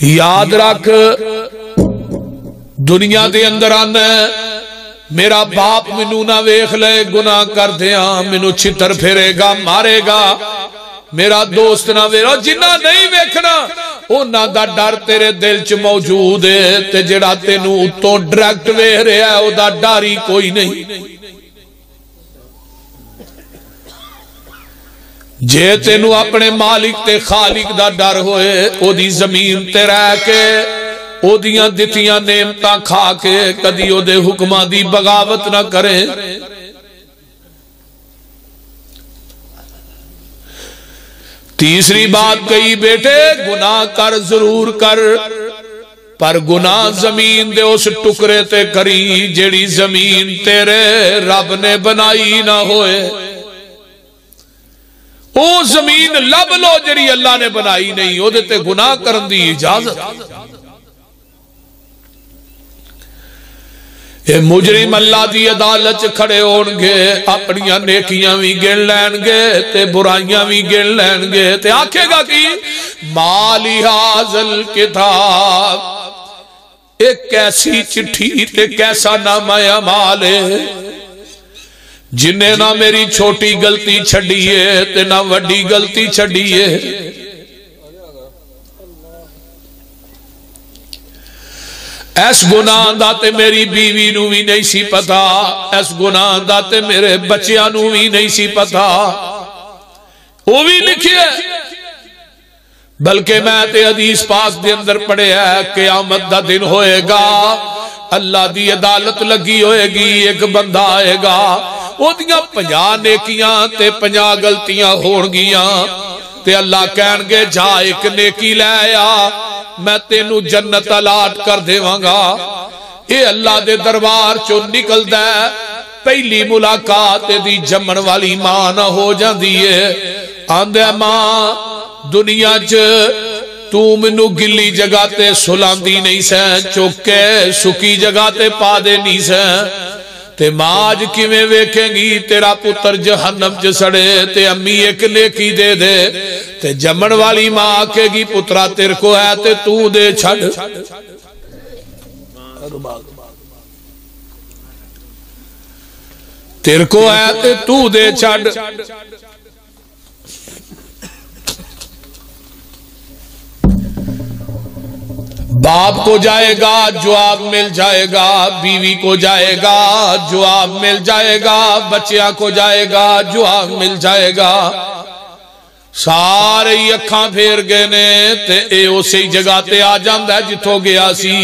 یاد رکھ دنیا دے اندر آنا میرا باپ مینوں نہ ویکھ لے گناہ کر دیاں مینوں چھتر پھیرے گا مارے گا، میرا دوست نہ ویکھ جنہ نہیں ویکھنا انہاں دا ڈر تیرے دل چ موجود ہے، تے جڑا تینوں اتوں ڈائریکٹ ویکھ رہا ہے او دا ڈر ہی کوئی نہیں۔ جے تینوں اپنے مالک تے خالق دا ڈر ہوئے او دی زمین تے رہ کے او دیاں دتیاں نعمتاں کھا کے کدی او دے حکماں دی بغاوت نہ کرے۔ تیسری بات کہی بیٹے گناہ کر ضرور کر، پر گناہ زمین دے اس ٹکرے تے کری جیڑی زمین تیرے رب نے بنائی نہ ہوئے۔ او زمین لب لو جڑی اللہ نے بنائی نہیں او دیتے گناہ کرن دی اجازت۔ اے مجرم اللہ دی عدالت کھڑے ہونگے اپنیاں نیکیاں بھی گن لین گے تے برائیاں بھی گن لین گے تے آکھے گا کہ مالی حاضل کتاب، ایک کیسی چٹھی تے کیسا نامہ اعمال ہے جنہیں نہ میری چھوٹی غلطی چھڑیے تے نہ وڈی غلطی چھڑیے۔ ایس گناہ دا تے میری بیوی نو بھی نہیں سی پتا، ایس گناہ دا تے میرے بچیاں نو بھی نہیں سی پتا، وہ بھی لکھے بلکہ میں تے حدیث پاک دے اندر پڑھے ہے قیامت دا دن ہوئے گا، اللہ دی عدالت لگی ہوئے گی، ایک بندہ آئے گا وہ دیاں 50 نیکیاں تے 50 غلطیاں ہونگیاں تے اللہ کہنگے جا ایک نیکی لے آیا میں تینوں جنت الاٹ کر دیواں گا۔ اے اللہ دے دربار چو نکل دے پہلی ملاقات دی جمن والی ماں نہ ہو جاندی ہے، آندے ماں دنیا چ تو منو گلی جگہ تے سلاندی نہیں سیں چوکے سکی جگہ تے پا دے نہیں سیں، تے ماں آج کیویں ویکھیں گی تیرا پتر جہنم چ سڑے تے امی ایک نیکی دے دے تے جمن والی ماں آکے گی پترا تیر کو ہے تے تو دے چھڑ، تیر کو ہے تے تو دے چھڑ۔ باپ کو جائے گا جواب مل جائے گا، بیوی کو جائے گا جواب مل جائے گا، بچیاں کو جائے گا جواب مل جائے گا، سارے اکھاں پھیر گئے نے تے اے اسی جگہ تے آ جاندہ ہے جتھو گیا سی،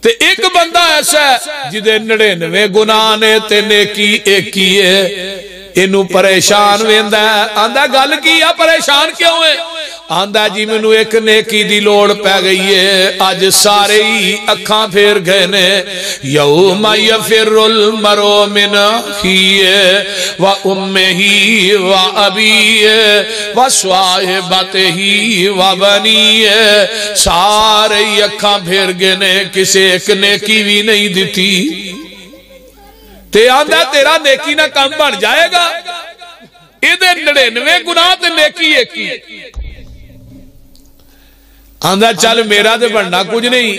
تے ایک بندہ ایسا ہے جدے 99 گناہ نے تے نیکی ایک کی ہے، انہوں پریشان ویندہ ہے، آندہ گل کیا پریشان کیوں ہے؟ آندہ جی منو ایک نیکی دی لوڑ پہ گئی ہے، آج سارے ہی اکھاں پھیر گئے نے، یوم یفر المرء من اخیہ و امہ و ابیہ و صاحبتہ و بنیہ، سارے ہی اکھاں پھیر گئے نے، کسے ایک نیکی بھی نہیں دیتی، تے آندہ تیرا نیکی نہ کم بڑھ جائے گا، ادھے 99 گناہ تے نیکی ایک کی، آندہ چل میرا دے بڑھنا کچھ نہیں،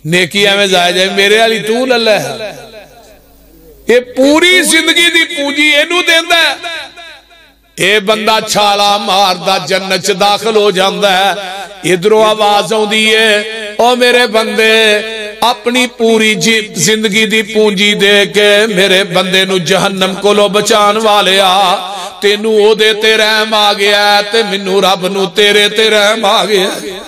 نیکی ہمیں ضائع جائے میرے علی تو للہ ہے، یہ پوری زندگی دی پونجی اینو دیندہ ہے، اے بندہ چھالا ماردہ جنت داخل ہو جاندہ ہے، ادھروں آواز ہوں دیئے او میرے بندے اپنی پوری زندگی دی پونجی دے کے میرے بندے نو جہنم کو لو بچان والے آ، تینو او دے تے رحم آ گیا ہے تے منو رب نو تیرے تے رحم آ گیا ہے۔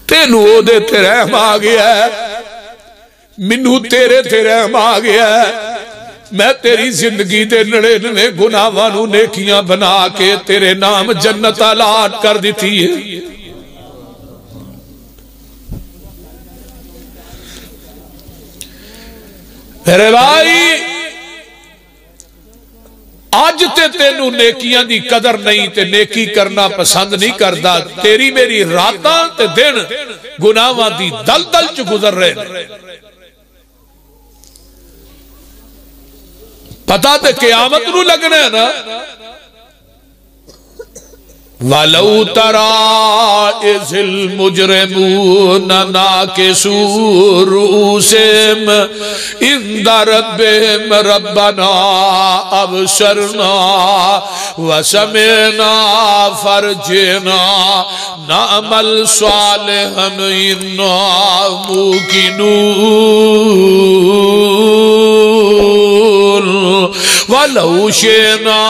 تینو او دے تے رحم آ گیا ہے، منو تیرے تے رحم آ گیا ہے، میں تیری زندگی دے 99 گناہاں نیکیاں بنا کے تیرے نام جنت الاٹ کر دیتی ہے۔ میرے بھائی آج تے تینو نیکیاں دی قدر نہیں تے نیکی کرنا پسند نہیں کردا، تیری میری راتاں تے دن گناہاں دی دل دل چ گزر رہے، پتہ تے قیامت نو لگنا ہے نا وَلَوْ تَرَى إِذِ الْمُجْرِمُونَ نَاكِسُو رُؤُوسِهِمْ عِنْدَ رَبِّهِمْ رَبَّنَا أَبْصَرْنَا وَسَمِعْنَا فَارْجِعْنَا نَعْمَلْ صَالِحًا إِنَّا مُوقِنُونَ وَلَوْ شِئْنَا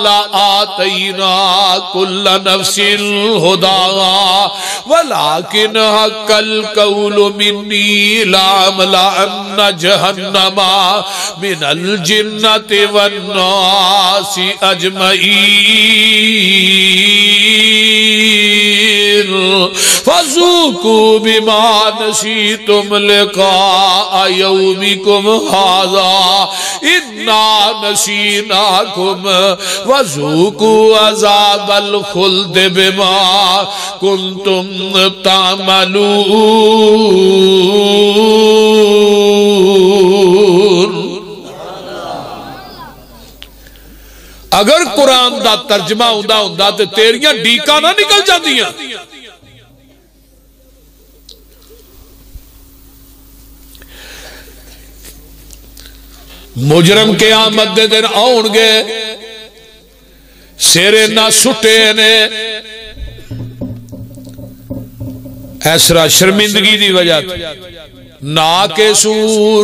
لَآتَيْنَا كُلَّ نَفْسٍ هُدَاهَا وَلَكِنْ حَقَّ الْقَوْلُ مِنِّي لَأَمْلَأَنَّ جَهَنَّمَ مِنَ الْجِنَّةِ وَالنَّاسِ أَجْمَعِينَ فَذُوقُوا بِمَا نَسِيتُمْ لِقَاءَ يَوْمِكُمْ هَذَا إِنَّا نَسِينَاكُمْ وَذُوقُوا عَذَابَ الْخُلْدِ بِمَا كُنْتُمْ تَعْمَلُونَ۔ اگر قرآن دا ترجمہ ہوندا تے تیریاں ڈیکاں نہ نکل جاندیاں۔ مجرم قیامت دے دن آؤن گے سیرے نہ سٹے نے ایسرا شرمندگی دی وجہ ناکسو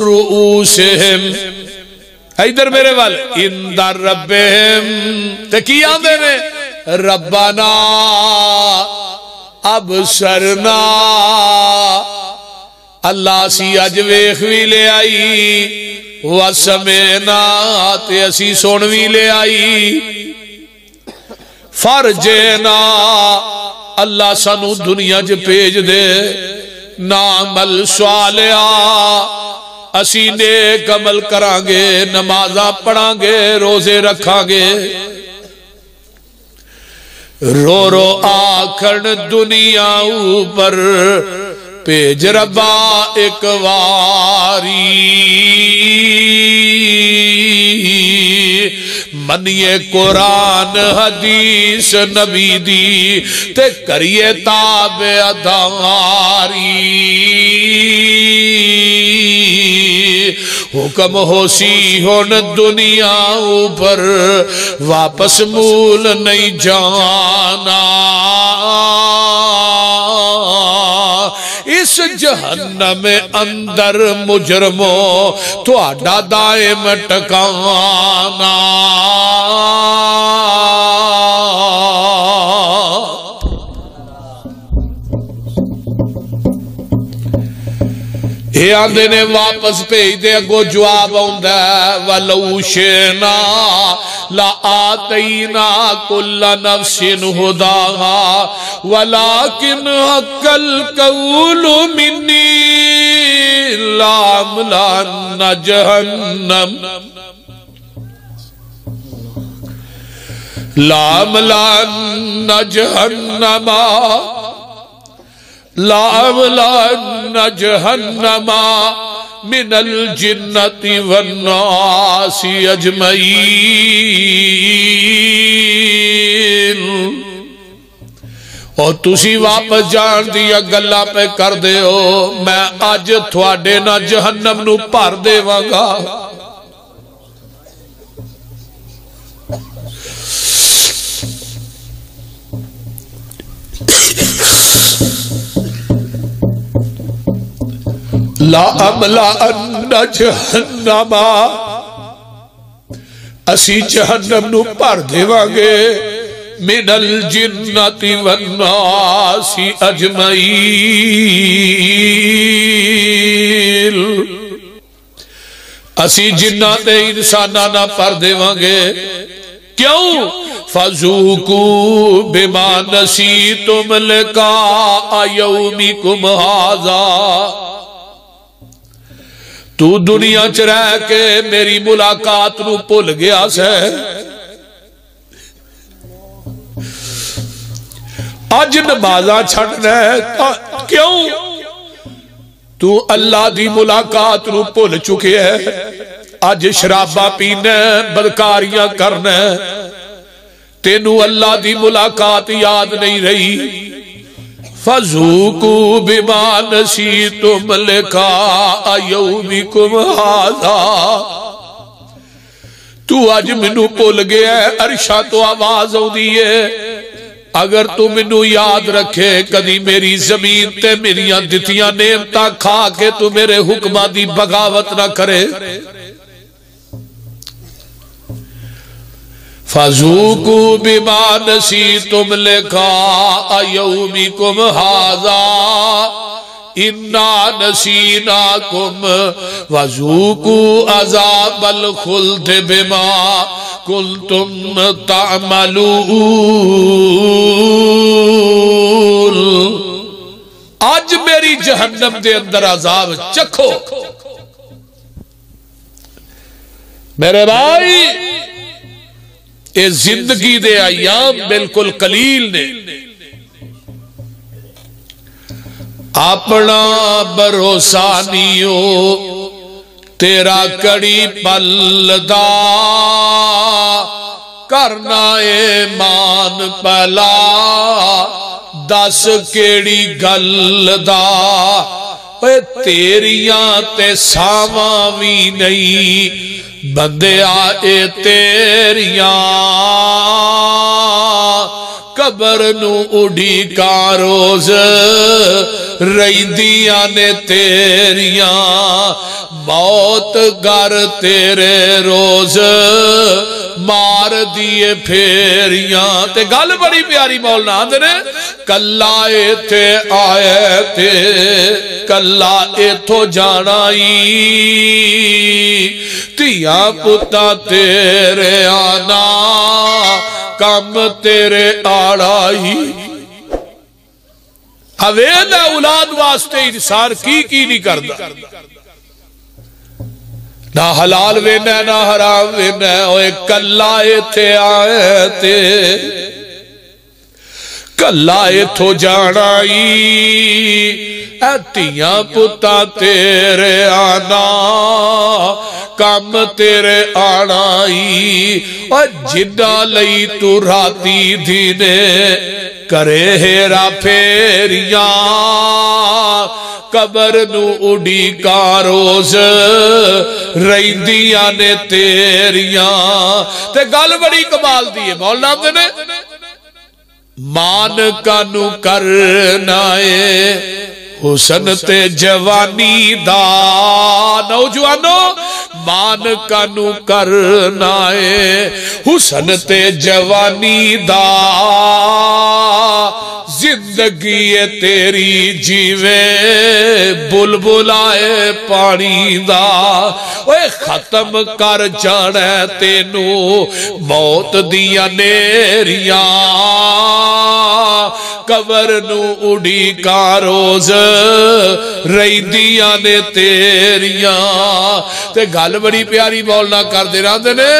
رؤوسہم ادھر میرے والے اندر ربہم تے کی آندے نے ربنا ابصرنا اللہ سی اج ویکھ وی لے آئی وَسَمِعْنَا تے اسی سنوی لے آئی فرجنا اللہ سانو دنیا جے پیج دے نعمل صالحا اسی نیک عمل کرانگے نمازاں پڑھانگے روزے رکھانگے رو رو آکھن دنیا اوپر پیج ربا ایک واری منیے قرآن حدیث نبی دی تے کریے تابع داری حکم ہو سی ہون دنیا اوپر واپس مول نہیں جانا اس جہنم اندر مجرموں تو آڈا دائم ٹکانا یہ آندے نے واپس پیج دے گو جواب ہوندہ وَلَوْ شِئْنَا لَآتَيْنَا كُلَّ نَفْسٍ هُدَاهَا وَلَكِنْ حَقَّ الْقَوْلُ مِنِّي لَأَمْلَأَنَّ جَهَنَّمَ لَأَمْلَأَنَّ جَهَنَّمَ من الجنة والناس اجمعین اور تسی واپس جان دیا گلہ پہ کر دے ہو میں آج تھوڑے نہ جہنم نو پار دے وگا لا املأن جہنم اسی جہنم نو پر دیوانگے من الجنت والناس اجمعین اسی جنات انسانانا پر دیوانگے کیوں فَذُوقُوا بِمَا نَسِيتُمْ لِقَاءَ يَوْمِكُمْ هَذَا تو دنیا چ رہ کے میری ملاقات نو بھول گیا سے اج نمازاں چھڈنا ہے کیوں تو اللہ دی ملاقات نو بھول چکے ہے، اج شرابا پینا بدکاریاں کرنا، تینو اللہ دی ملاقات یاد نہیں رہی۔ فَذُوقُوا بِمَا نَسِيتُمْ لِقَاءَ يَوْمِكُمْ هَذَا، تو اج مینوں بھول گیا ہے، عرشاں تو آواز آؤندی ہے، اگر تو مینوں یاد رکھے کدی میری زمین تے میریاں دتیاں نعمتاں کھا کے تو میرے حکماں دی بغاوت نہ کرے۔ فَذُوقُوا بِمَا نَسِيتُمْ لِقَاءَ يَوْمِكُمْ هَذَا إِنَّا نَسِينَاكُمْ وَذُوقُوا عَذَابَ الْخُلْدِ بِمَا كُنْتُمْ تَعْمَلُونَ۔ آج میری جہنم دے اندر عذاب چکھو۔ میرے بھائی، اے زندگی دے ایام بالکل قلیل نے، اپنا بھروسہ نیو تیرا کڑی پلدا، کرنا ایمان پلا دس کیڑی گل دا، اے تیریاں تے ساواں وی نہیں بندے آئے تیریاں، قبر نو اڑی کا روز رہندیاں نے تیریاں، موت گر تیرے روز مار دیے پھیریاں۔ تے گل بڑی پیاری مولانا آندے نے، کلا ایتھے آئے تے کلا ایتھو جانائی، تیاں پتا تیرے آنا کم تیرے آڑائی۔ اوید اولاد واسطے انسان کی نہیں کردا، نہ حلال وینا نہ حرام وینا، اوے کلا ایتھے آئے تے کلا ایتھو جانائی، تیاں پتا تیرے آنا کم تیرے آنائی، اور جنہ لئی تو راتی دینے کرے ہیرا پھیریاں، قبر نو اڑی کا روز رہندیاں نے تیریاں۔ تے گل بڑی کمال دی ہے مولانا عبد نے، مان کانو کرنائے حسن تے جوانی دا، نوجوانو مان کانو کرنائے حسن تے جوانی دا، زندگی تیری جیویں بلبلائے پانی دا، اوے ختم کر جانا تینو موت دیا نیریاں، قبر نو اڑی کا روز رہندیاں نے تیریاں۔ تے گل بڑی پیاری مولانا کر دے رہا نے،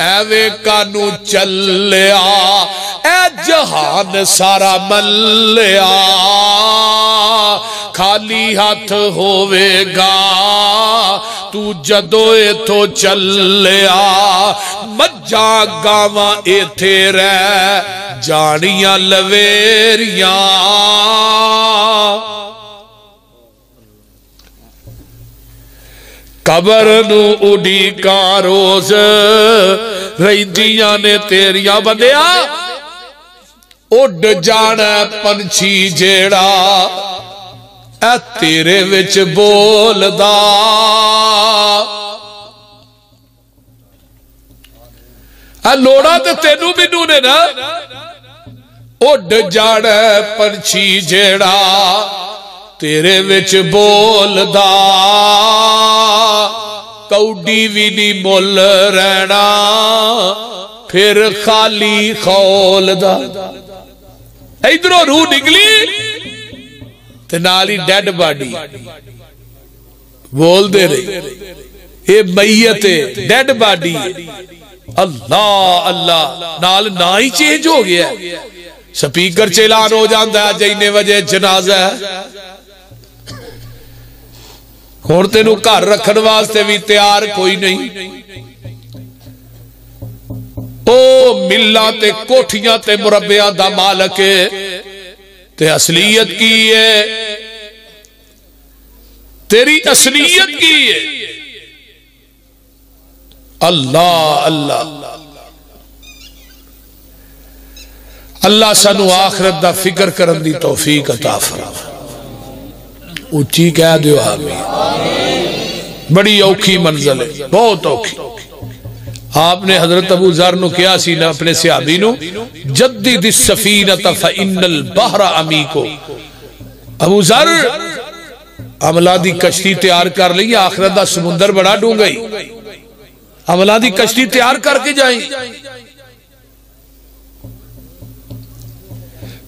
ایویں کانو چلیا اے جہان سارا ملیا، خالی ہاتھ ہووے گا تو جدو ایتھو چلیا، مجھا گاواں ایتھے رہ جانیاں لویریاں، قبر نو اڑی کا روز رہندیاں نے تیریاں، بندیا اڈ جانا پنچھی جیڑا اے تیرے وچ بولدا، اے لوڑا تے تینو مینوں نے نا، اڈ جانا پنچھی جیڑا تیرے وچ بولدا، کوڈی وی نہیں مل رہنا پھر خالی خول دا۔ ادھروں روح نکلی تے نالی ڈیڈ باڈی بول دے رہی، اے میت ڈیڈ باڈی، اللہ اللہ نال نہ ہی چینج ہو گیا، سپیکر چیلان ہو جاندہ ہے جینے وجہ جنازہ ہے۔ ہن تینوں گھر رکھن واسطے بھی تیار کوئی نہیں، او ملاں تے کوٹھیاں تے مربیاں دا مالک ہے، تے اصلیت کی ہے، تیری اصلیت کی ہے۔ اللہ اللہ اللہ سانو آخرت دا فکر کرن دی توفیق عطا فرمائے۔ اچھی کہہ دیو آمین۔ بڑی اوکھی منزل ہے، بہت اوکھی۔ آپ نے حضرت ابو ذر نو کیا سی نا اپنے صحابی نو، جدد السفینۃ فإن البحر عمیق۔ ابو ذر عملہ دی کشتی تیار کر لئی، آخرت دا سمندر بڑا ڈونگئی، عملہ دی کشتی تیار کر کے جائیں۔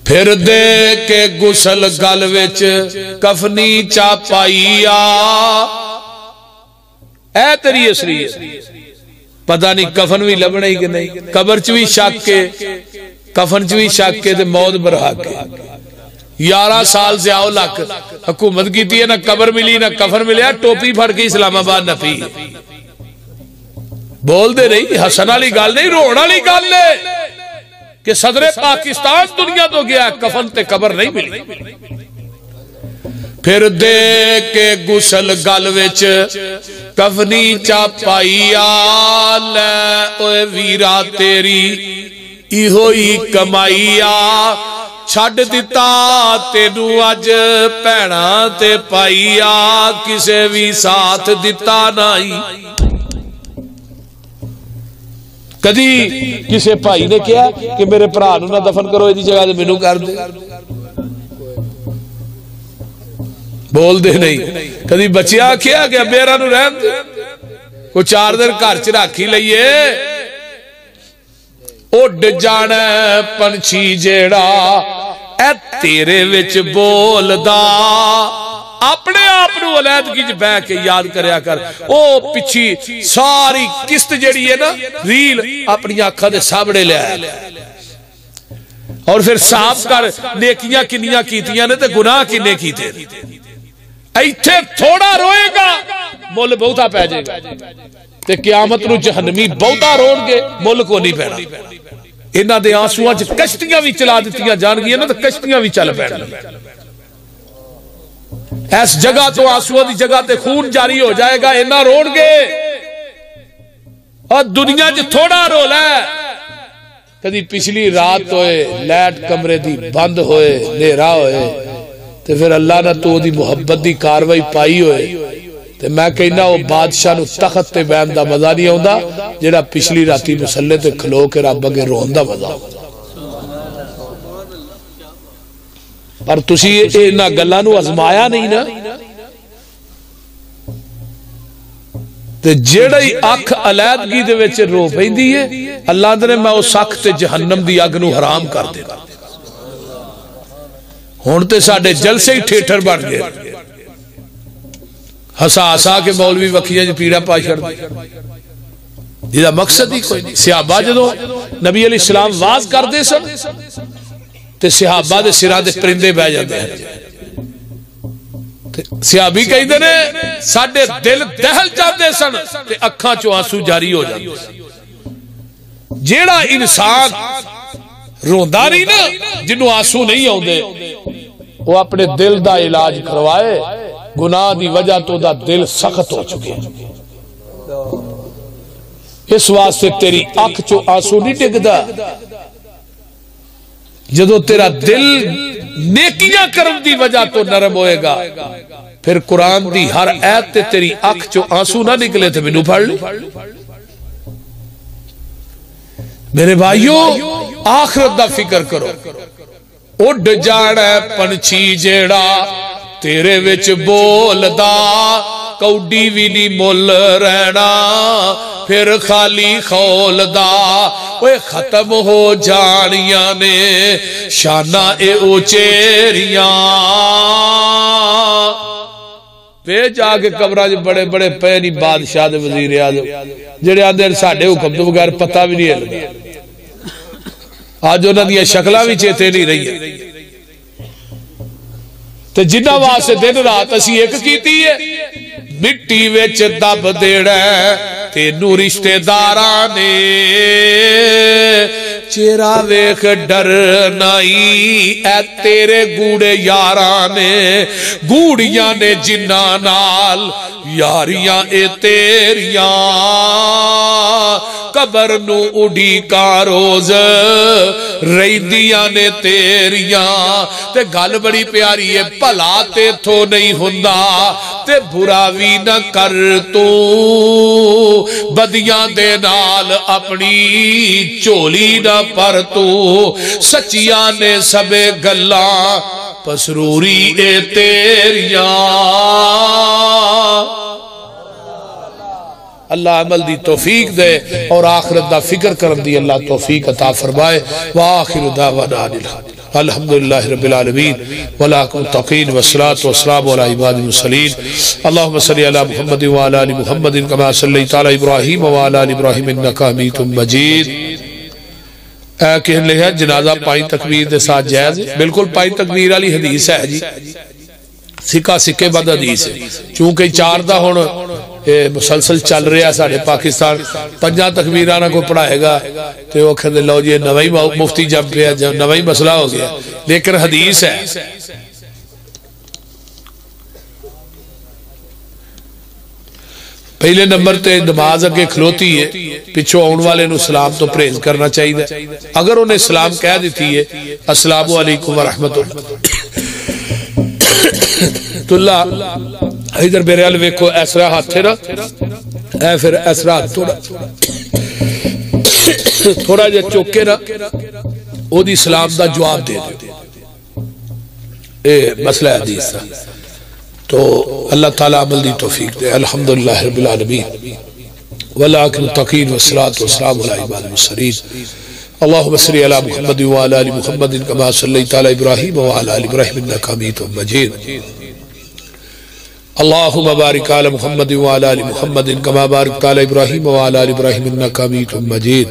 پھر دے کے گسل گل وچ کفنی چاپائیا، اے تیری اصلیت، پتہ نہیں کفن بھی لبنا ہی کہ نہیں، قبر چ بھی شک کے، کفن چ بھی شک کے تے موت برہا کے۔ 11 سال سے آؤ لک حکومت کی تھی، نہ قبر ملی نہ کفن ملیا، ٹوپی پھڑ کے اسلام آباد نفی بول دے رہی، حسن والی گل نہیں، رونا والی گل ہے کہ صدر پاکستان دنیا تو گیا، کفن تے قبر نہیں ملی۔ پھر دے کے گسل گل وچ کفنی چاپائیا، لے اوے ویرا تیری ایہوئی کمائیا، چھڑ دیتا تینو اج پینا تے پائیا، کسے بھی ساتھ دیتا نہیں۔ کدی کسے بھائی نے کیا کہ میرے بھرا نو نہ دفن کرو، ایدی جگہ تے مینوں کر دے، بول دے نہیں۔ کدی بچیا کیا کہ میرا نو رہن دے، کوئی 4 دن گھر چ رکھ ہی لئیے۔ اڈ جانا پنچھی جیڑا اے تیرے وچ بولدا، اپنے آپ نو علیحدگی وچ بیٹھ کے یاد کریا کر، او پچھی ساری قسط جیڑی ہے نا ریل اپنی آنکھاں دے سامنے لے آیا، اور پھر صاف کر نیکیاں کنیاں کیتیاں نے تے گناہ کنے کیتے۔ ایتھے تھوڑا روئے گا مل بہتا پہ جائے گا، تے قیامت نو جہنمی بہتا رون گے مل کو نہیں پینا۔ انہاں دے آنسوہاں چ کشتیاں بھی چلا دیتیاں جان گیا نا، تو کشتیاں بھی چل پینا۔ اس جگہ تو آنسوہاں دی جگہ تے خون جاری ہو جائے گا، انہاں رون گے۔ اور دنیا چ تھوڑا رولا ہے، کدی پچھلی رات ہوئے لائٹ کمرے دی بند ہوئے نیرا ہوئے، تے پھر اللہ نہ تو دی محبت دی کاروائی پائی ہوئے، تے میں کہنا وہ بادشاہ نو تخت تے بیان دا مزہ نہیں ہوندا جیڑا پچھلی راتی مسلے تے کھلو کے رب اگے رون دا مزہ ہوندا۔ پر تسی انہاں گلاں نو ازمایا نہیں نا، تے جیڑی اکھ علیحدگی دے وچ رو پیندی ہے، اللہ نے میں اس اکھ تے جہنم دی اگ نو حرام کر دینا۔ ہن تے ساڈے جلسے ہی ٹھیٹر بن گئے، ہسا ہسا کے مولوی وکھیاں جی پیڑا پا چھڑ دی، جیدہ مقصد ہی کوئی نہیں۔ صحابہ جدوں نبی علیہ السلام واز کر دے سن تے صحابہ دے سرا دے پرندے بہ جاندے ہیں، صحابی کہی دے نے ساڈے دل دہل جاندے سن تے اکھاں چوں آنسو جاری ہو جاندے سن۔ جیڑا انسان روندا نہیں نا، جنوں آنسو نہیں ہوندے، وہ اپنے دل دا علاج کروائے، گناہ دی وجہ تو دا دل سخت ہو چکے۔ اس واسطے تیری اکھ چو آنسو نہیں ڈگدا، جدو تیرا دل نیکیاں کرن دی وجہ تو نرم ہوئے گا، پھر قرآن دی ہر آیت تے تیری اکھ چو آنسو نہ نکلے تھے مینوں پڑھ لے۔ میرے بھائیوں آخرت دا فکر کرو۔ اڈ جانا پنچھی جیڑا تیرے وچ بولدا، کوڈی بھی نہیں مل رہنا، پھر خالی خولدا۔ اوے ختم ہو جانیاں نے شانہ اے اوچیریاں، پہ جا کے قبراں بڑے بڑے پے نہیں بادشاہ دے وزیر اعظم جڑے آندے ساڈے حکم تو بغیر پتہ بھی نہیں ہے، آج انہاں دی شکلاں بھی چیتے نہیں رہی۔ تے جنہ واسطے دن رات اسی ایک کیتی ہے، مٹی وچ دب دیڑا تینوں رشتے داراں نے چہرہ ویکھ ڈر نائی اے تیرے گوڑے یاراں نے گوڑیاں نے جنہاں نال یاریاں اے تیریاں قبر نو اڈی کا روز رہندیاں نے تیریاں تے گل بڑی پیاری ہے بھلا تے تھو نہیں ہوندا تے برا وی نہ کر تو بدیاں دے نال اپنی چولی نہ پر تو سچیاں نے سبے گلاں پسروری اے تیریاں اللہ عمل دی توفیق دے اور آخرت دا فکر کرن دی اللہ توفیق عطا فرمائے وآخر دعوانا الحمدللہ رب العالمین ولاکم تقین والصلاة والسلام علی عباد المرسلین اللہم صلی علی محمد وعلی آل محمد کما صلیت علی ابراہیم وعلی آل ابراہیم انکا حمید مجید کہنے لگا جنازہ پائیں تکبیر دے ساتھ جائز ہے بالکل پائیں تکبیر والی حدیث ہے جی سکہ سکے بعد حدیث ہے چونکہ چار دا ہونا مسلسل چل رہا ساڑھے پاکستان پنجا تکبیرانہ کو پڑھائے گا تو وہ کہتے لو جی نوائی مفتی جب پہ نوائی مسئلہ ہو گیا لیکن حدیث ہے پہلے نمبر تے نماز اگے کھلوتی ہے پچھو آن والے نو سلام تو پریز کرنا چاہیے اگر انہیں سلام کہہ دیتی ہے السلام علیکم ورحمت اللہ ادھر میرے حال ویکھو ایسرا ہاتھ تھے نا اے پھر ایسرا ہاتھ تھوڑا جا چوکے نا او دی سلام دا جواب دے دے اے مسئلہ حدیث تھا تو اللہ تعالیٰ عمل دی توفیق دے الحمدللہ رب العالمین وَلَاكِنُ التَّقِينُ وَالصِّلَاةُ وَالسَّلَامُ عَلَى عِبَادِ الْمُرْسَلِينَ اللهم صل على محمد وعلى ال محمد كما صليت على ابراهيم وعلى ال ابراهيم انك حميد مجيد اللهم بارك على محمد وعلى ال محمد كما باركت على ابراهيم وعلى ال ابراهيم انك حميد مجيد